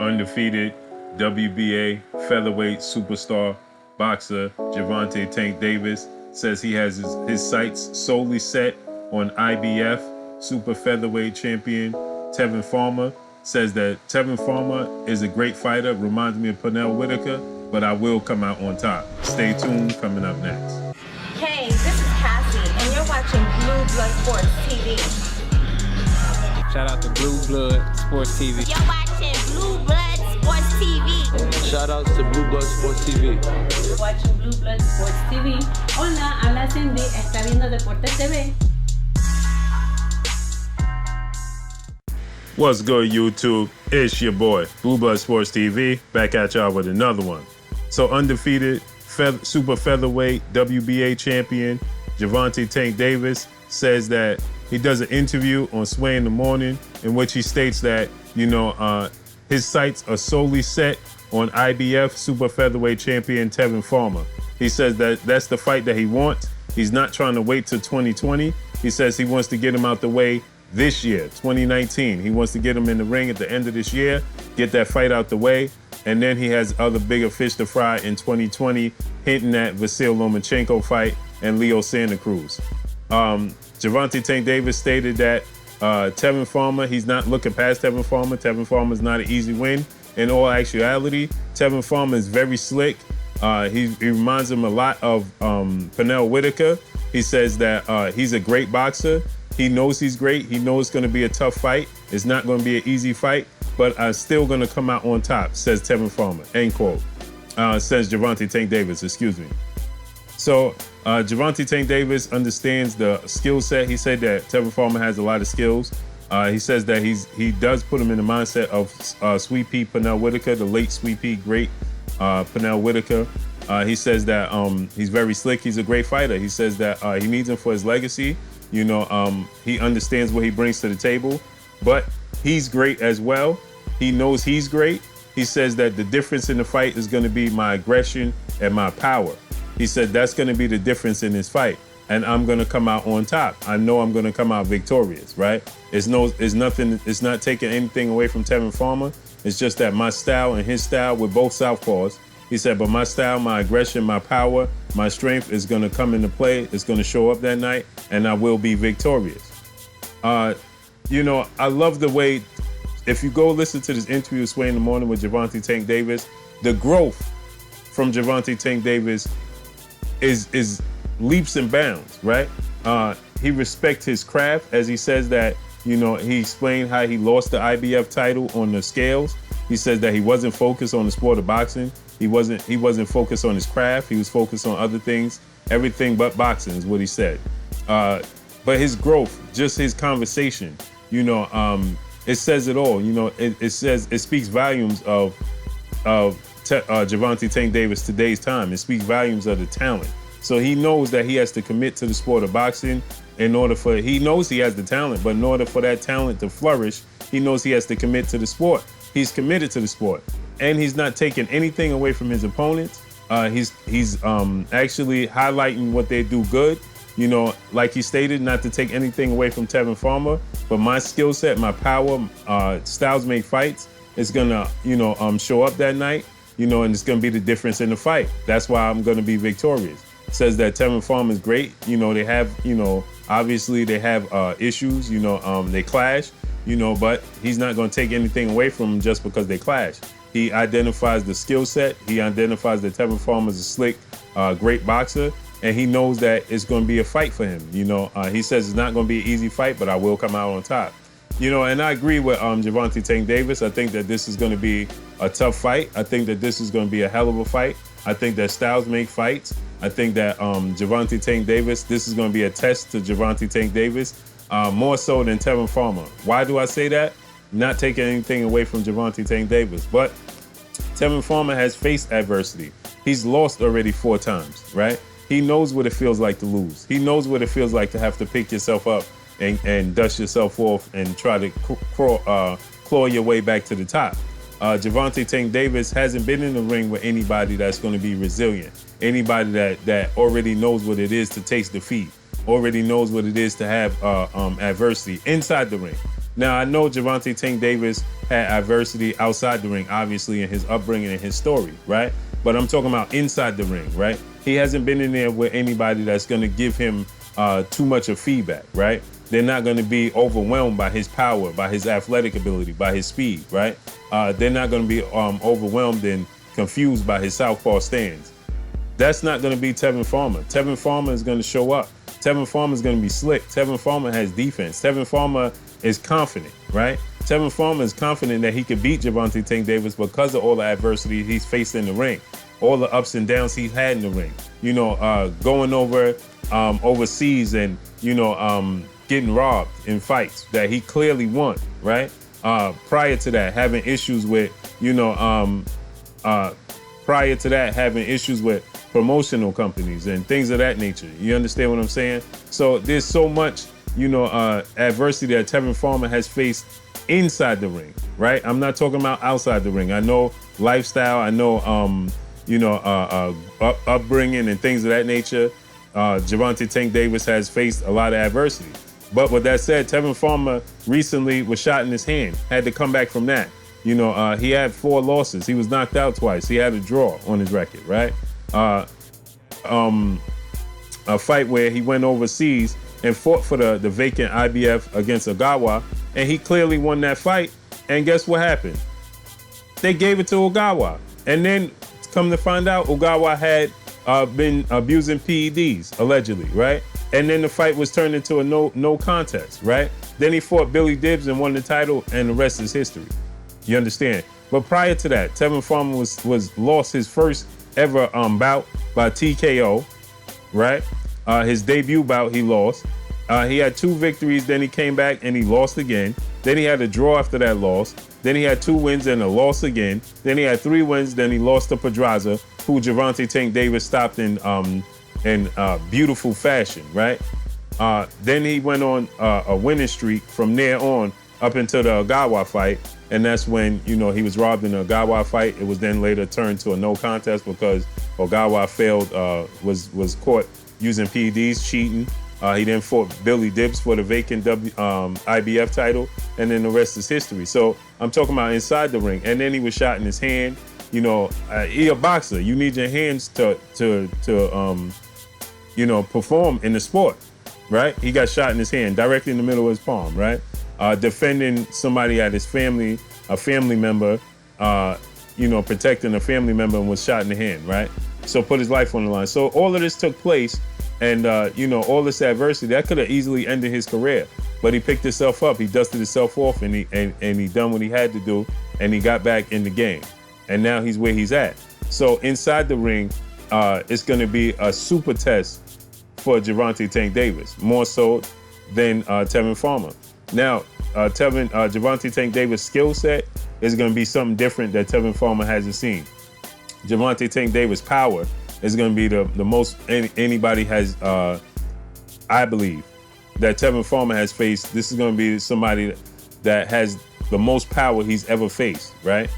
undefeated WBA featherweight superstar boxer Gervonta Tank Davis says he has his sights solely set on IBF super featherweight champion Tevin Farmer. Says that Tevin Farmer is a great fighter, reminds me of PERNELL Whitaker, but I will come out on top. Stay tuned, coming up next. Hey, this is Cassie, and you're watching Blue Blood Sports TV. Shout out to Blue Blood Sports TV. You're watching Blue Blood Sports TV. Shout outs to Blue Blood Sports TV. You're watching Blue Blood Sports TV. Hola, habla Cindy, está viendo Deportes TV. What's good, YouTube? It's your boy, Blue Blood Sports TV, back at y'all with another one. So undefeated super featherweight WBA champion Gervonta Tank Davis says that he does an interview on Sway in the Morning in which he states that, his sights are solely set on IBF super featherweight champion Tevin Farmer. He says that that's the fight that he wants. He's not trying to wait till 2020. He says he wants to get him out the way this year, 2019. He wants to get him in the ring at the end of this year, get that fight out the way, and then he has other bigger fish to fry in 2020, hinting at Vasyl Lomachenko fight and Leo Santa Cruz. Gervonta Tank Davis stated that Tevin Farmer, he's not looking past Tevin Farmer. Tevin Farmer is not an easy win. In all actuality, Tevin Farmer is very slick. He reminds him a lot of PERNELL Whitaker. He says that he's a great boxer. He knows he's great. He knows it's going to be a tough fight. It's not going to be an easy fight, but I'm still going to come out on top, says Tevin Farmer, end quote. Says Gervonta Tank Davis, excuse me. So Gervonta Tank Davis understands the skill set. He said that Tevin Farmer has a lot of skills. He says that he does put him in the mindset of Sweet Pea PERNELL Whitaker, the late Sweet Pea, great PERNELL Whitaker. He says that he's very slick. He's a great fighter. He says that he needs him for his legacy. He understands what he brings to the table, but he's great as well. He knows he's great. He says that the difference in the fight is going to be my aggression and my power. He said that's going to be the difference in this fight, and I'm going to come out on top. I know I'm going to come out victorious, right? It's not taking anything away from Tevin Farmer. It's just that my style and his style, we're both southpaws. He said, but my style, my aggression, my power, my strength is going to come into play. It's going to show up that night, and I will be victorious. I love the way, if you go listen to this interview, Sway in the Morning with Gervonta Tank Davis, the growth from Gervonta Tank Davis is leaps and bounds, right? He respects his craft, as he says that, he explained how he lost the IBF title on the scales. He says that he wasn't focused on the sport of boxing. He wasn't focused on his craft. He was focused on other things, everything but boxing is what he said. But his growth, just his conversation, it says it all. It speaks volumes of Gervonta Tank Davis today's time. It speaks volumes of the talent. So he knows that he has to commit to the sport of boxing he knows he has the talent, but in order for that talent to flourish, he knows he has to commit to the sport. He's committed to the sport, and he's not taking anything away from his opponents. He's actually highlighting what they do good. Like he stated, not to take anything away from Tevin Farmer, but my skill set, my power, styles make fights. It's gonna, show up that night, and it's gonna be the difference in the fight. That's why I'm gonna be victorious. Says that Tevin Farmer is great. They have, obviously they have issues. They clash. But he's not going to take anything away from him just because they clash. He identifies the skill set. He identifies that Tevin Farmer is a slick, great boxer, and he knows that it's going to be a fight for him. He says it's not going to be an easy fight, but I will come out on top. And I agree with Gervonta Tank Davis. I think that this is going to be a tough fight. I think that this is going to be a hell of a fight. I think that styles make fights. I think that Gervonta Tank Davis, this is going to be a test to Gervonta Tank Davis. More so than Tevin Farmer. Why do I say that? Not taking anything away from Gervonta Tank Davis, but Tevin Farmer has faced adversity. He's lost already 4 times, right? He knows what it feels like to lose. He knows what it feels like to have to pick yourself up and dust yourself off and try to claw your way back to the top. Gervonta Tank Davis hasn't been in the ring with anybody that's going to be resilient. Anybody that already knows what it is to taste defeat. Already knows what it is to have adversity inside the ring. Now, I know Gervonta Tank Davis had adversity outside the ring, obviously, in his upbringing and his story, right? But I'm talking about inside the ring, right? He hasn't been in there with anybody that's going to give him too much of feedback, right? They're not going to be overwhelmed by his power, by his athletic ability, by his speed, right? They're not going to be overwhelmed and confused by his southpaw stance. That's not going to be Tevin Farmer. Tevin Farmer is going to show up. Tevin Farmer is going to be slick. Tevin Farmer has defense. Tevin Farmer is confident, right? Tevin Farmer is confident that he could beat Gervonta Tank Davis because of all the adversity he's faced in the ring, all the ups and downs he's had in the ring. You know, going over overseas and, you know, getting robbed in fights that he clearly won, right? Prior to that, having issues with, you know, having issues with promotional companies and things of that nature. You understand what I'm saying? So there's so much, you know, adversity that Tevin Farmer has faced inside the ring, right? I'm not talking about outside the ring. I know lifestyle, I know, you know, upbringing and things of that nature. Gervonta Tank Davis has faced a lot of adversity. But with that said, Tevin Farmer recently was shot in his hand, had to come back from that. You know, he had 4 losses. He was knocked out twice. He had a draw on his record, right? A fight where he went overseas and fought for the vacant IBF against Ogawa, and he clearly won that fight. And guess what happened? They gave it to Ogawa. And then come to find out, Ogawa had been abusing PEDs, allegedly, right? And then the fight was turned into a no contest, right? Then he fought Billy Dibbs and won the title, and the rest is history. You understand? But prior to that, Tevin Farmer was lost his first ever bout by TKO, right? His debut bout he lost. He had 2 victories, then he came back and he lost again. Then he had a draw after that loss. Then he had 2 wins and a loss again. Then he had 3 wins, then he lost to Pedraza, who Gervonta Tank Davis stopped in beautiful fashion, right? Then he went on a winning streak from there on up until the Ogawa fight. And that's when, you know, he was robbed in the Ogawa fight. It was then later turned to a no contest because Ogawa failed, was caught using PEDs, cheating. He then fought Billy Dibbs for the vacant IBF title, and then the rest is history. So I'm talking about inside the ring. And then he was shot in his hand. You know, he a boxer. You need your hands to you know, perform in the sport, right? He got shot in his hand, directly in the middle of his palm, right? Defending somebody at his family, a family member, you know, protecting a family member, and was shot in the hand, right? So put his life on the line. So all of this took place, and you know, all this adversity that could have easily ended his career, but he picked himself up, he dusted himself off, and he done what he had to do, and he got back in the game, and now he's where he's at. So inside the ring, it's going to be a super test for Gervonta Tank Davis, more so than Tevin Farmer. Now, Gervonta Tank Davis' skill set is going to be something different that Tevin Farmer hasn't seen. Gervonta Tank Davis' power is going to be the most anybody has, I believe, that Tevin Farmer has faced. This is going to be somebody that has the most power he's ever faced, right?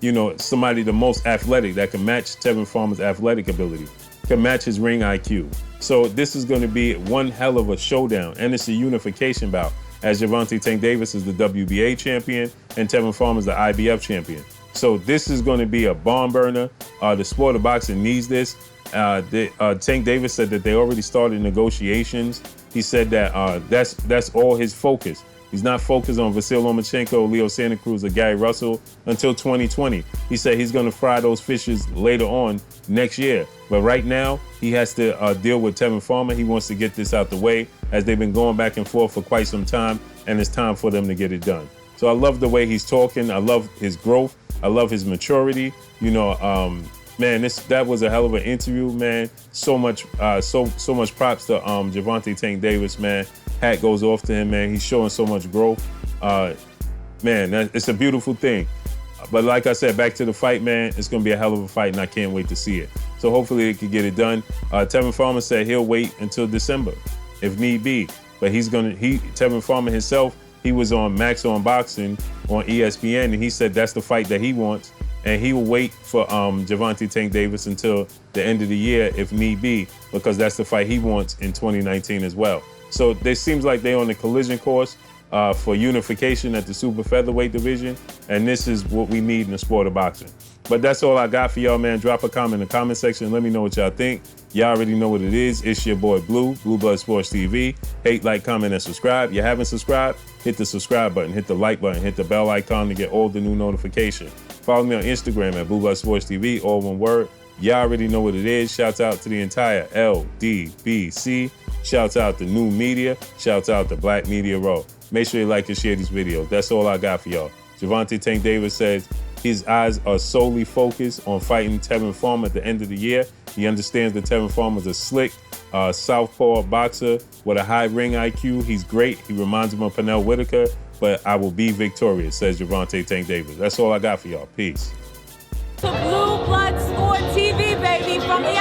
You know, somebody the most athletic that can match Tevin Farmer's athletic ability, can match his ring IQ. So this is going to be one hell of a showdown, and it's a unification bout, as Gervonta Tank Davis is the WBA champion and Tevin Farmer is the IBF champion. So this is going to be a barn burner. The sport of boxing needs this. Tank Davis said that they already started negotiations. He said that that's all his focus. He's not focused on Vasil Lomachenko, Leo Santa Cruz, or Gary Russell until 2020. He said he's going to fry those fishes later on next year. But right now, he has to deal with Tevin Farmer. He wants to get this out the way, as they've been going back and forth for quite some time, and it's time for them to get it done. So I love the way he's talking. I love his growth. I love his maturity. You know, man, that was a hell of an interview, man. So much props to Gervonta Tank Davis, man. Hat goes off to him, man. He's showing so much growth. Man, it's a beautiful thing. But like I said, back to the fight, man, it's going to be a hell of a fight, and I can't wait to see it. So hopefully they can get it done. Tevin Farmer said he'll wait until December, if need be. But Tevin Farmer himself, he was on Max on Boxing on ESPN, and he said that's the fight that he wants. And he will wait for Gervonta Tank Davis until the end of the year, if need be, because that's the fight he wants in 2019 as well. So it seems like they're on the collision course. for unification at the super featherweight division, and this is what we need in the sport of boxing. But that's all I got for y'all, man. Drop a comment in the comment section. Let me know what y'all think. Y'all already know what it is. It's your boy Blue Blood Sports TV. Hate, like, comment, and subscribe. You haven't subscribed? Hit the subscribe button, hit the like button, hit the bell icon to get all the new notifications. Follow me on Instagram at Blue Blood Sports TV, all one word. Y'all already know what it is. Shouts out to the entire LDBC. Shouts out to New Media. Shouts out to Black Media Row. Make sure you like and share these videos. That's all I got for y'all. Gervonta Tank Davis says his eyes are solely focused on fighting Tevin Farmer at the end of the year. He understands that Tevin Farmer is a slick southpaw boxer with a high ring IQ. He's great. He reminds him of PERNELL Whitaker, but I will be victorious, says Gervonta Tank Davis. That's all I got for y'all. Peace. To Blue Blood Sport TV, baby, from the